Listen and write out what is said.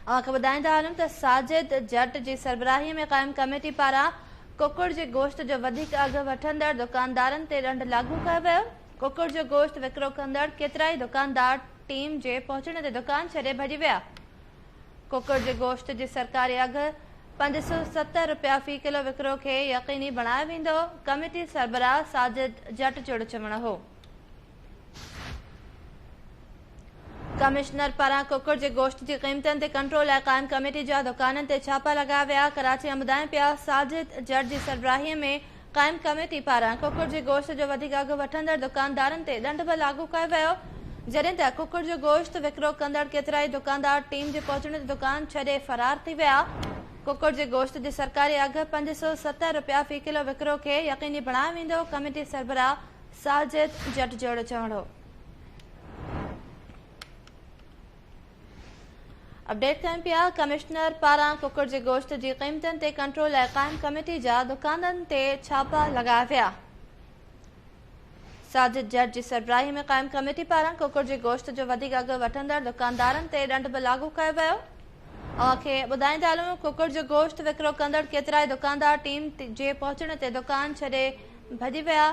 ॿुधाईंदा हलूं त साजिद जट जी सरबराही में क़ाइम कमेटी पारां कुकुड़ जे गोश्त जो वधीक अघु वठंदड़ दुकानदारनि ते ॾंढ लागू कयो वियो। कुकुड़ जो गोश्त विकिरो कंदड़ केतिराई दुकानदार टीम जे पहुचण ते दुकान छॾे भॼी विया। कुकुड़ जे गोश्त जी सरकारी अघु 570 रुपया फ़ी किलो विकिरो खे यकीनी बणायो वेंदो। कमेटी सरबराह साजिद जट जो चवणु हो। कमिश्नर पारां कुकुड़ जे गोश्त जी क़ीमतनि ते कंट्रोल लाइ क़ाइम कमेटी जा दुकाननि ते छापा लॻाया विया। कराची ॿुधाइनि पिया साजिद जट जी सरबराहीअ में क़ाइम कमेटी पारां कुकुड़ जे गोश्त जो वधीक अघु वठंदड़ दुकानदारनि ते ॾंढ बि लागू कयो वियो, जॾहिं त कुकुड़ जो गोश्त विकिरो कंदड़ केतिराई दुकानदार टीम जे पहुचण ते दुकान छॾे फरार थी विया। कुकुड़ जे गोश्त जी सरकारी अघु 570 रुपया फ़ी किलो विकिरो खे यकीनी बणायो वेंदो। कमेटी सरबराह साजिद जट जो चवणु हो। अपडेट कयूं पिया। कमिश्नर पारां कुकुड़ जे गोश्त जी क़ीमतनि ते कंट्रोल लाइ क़ाइम कमेटी जा दुकाननि ते छापा लॻाया विया। साजिद जट जी सरबराही में क़ाइम कमेटी पारां कुकुड़ जे गोश्त जो वधीक अघु वठंदड़ दुकानदारनि ते ॾंढ बि लागू कयो वियो। ॿुधाईंदा हलूं कुकुड़ जो गोश्त विकिरो कंदड़ केतिराई दुकानदार टीम जे पहुचण ते दुकान छॾे भॼी विया।